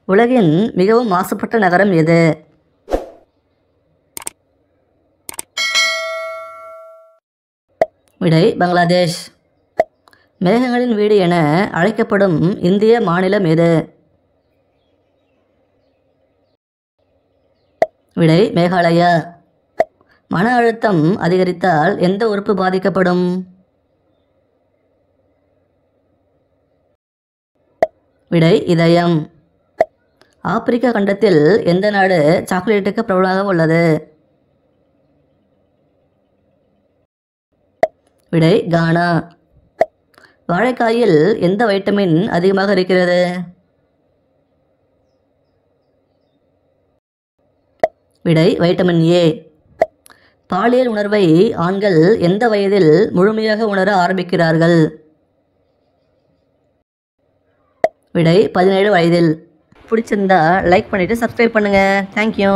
உலகின் மிகவும் மாசுபட்ட நகரம் எது? விடை பங்களாதேஷ். மேகங்களின் வீடு என அழைக்கப்படும் இந்திய மாநிலம் எது? விடை மேகாலயா. மன அழுத்தம் அதிகரித்தால் எந்த உறுப்பு பாதிக்கப்படும்? விடை இதயம். ஆப்பிரிக்கா கண்டத்தில் எந்த நாடு சாக்லேட்டுக்கு பிரபலமாக உள்ளது? விடை கானா. வாழைக்காயில் எந்த வைட்டமின் அதிகமாக இருக்கிறது? விடை வைட்டமின் ஏ. பாலியல் உணர்வை ஆண்கள் எந்த வயதில் முழுமையாக உணர ஆரம்பிக்கிறார்கள்? விடை 17 வயதில். பிடிச்சிருந்தா லைக் பண்ணிவிட்டு சப்ஸ்கிரைப் பண்ணுங்கள். தேங்க்யூ.